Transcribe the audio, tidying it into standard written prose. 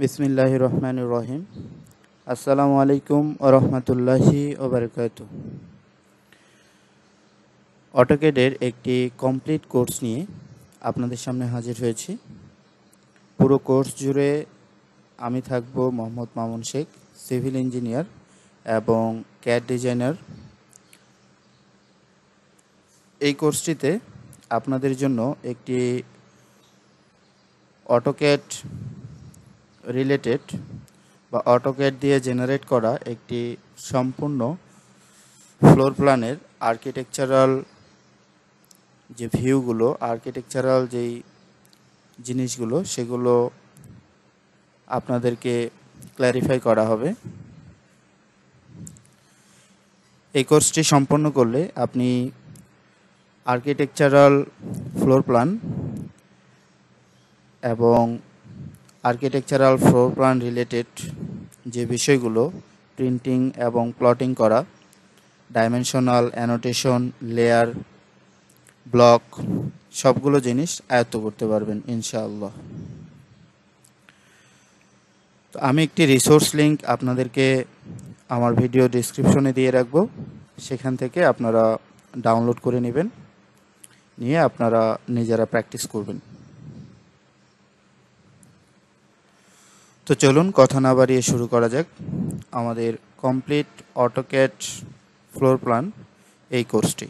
বিসমিল্লাহির রহমানির রহিম। আসসালামু আলাইকুম ওয়া রাহমাতুল্লাহি ওয়া বারাকাতুহু। অটোক্যাডের একটি কমপ্লিট কোর্স নিয়ে আপনাদের সামনে হাজির হয়েছি। পুরো কোর্স জুড়ে আমি থাকব মোহাম্মদ মামুন শেখ, সিভিল ইঞ্জিনিয়ার এবং ক্যাড ডিজাইনার। এই কোর্সটিতে আপনাদের জন্য একটি অটোক্যাড রিলেটেড বা অটোক্যাড দিয়ে জেনারেট করা একটি সম্পূর্ণ ফ্লোর প্ল্যানের আর্কিটেকচারাল যে ভিউগুলো, আর্কিটেকচারাল যেই জিনিসগুলো, সেগুলো আপনাদেরকে ক্ল্যারিফাই করা হবে। এই কোর্সটি সম্পন্ন করলে আপনি আর্কিটেকচারাল ফ্লোর প্ল্যান এবং আর্কিটেকচারাল ফ্লোর প্ল্যান রিলেটেড যে বিষয়গুলো, প্রিন্টিং এবং প্লটিং করা, ডাইমেনশনাল, অ্যানোটেশন, লেয়ার, ব্লক, সবগুলো জিনিস আয়ত্ত করতে পারবেন ইনশাআল্লাহ। তো আমি একটি রিসোর্স লিঙ্ক আপনাদেরকে আমার ভিডিও ডেসক্রিপশনে দিয়ে রাখবো, সেখান থেকে আপনারা ডাউনলোড করে নেবেন, নিয়ে আপনারা নিজেরা প্র্যাকটিস করবেন। তো চলুন কথা না বাড়িয়ে শুরু করা যাক আমাদের কমপ্লিট অটোক্যাড ফ্লোর প্ল্যান এই কোর্সটি।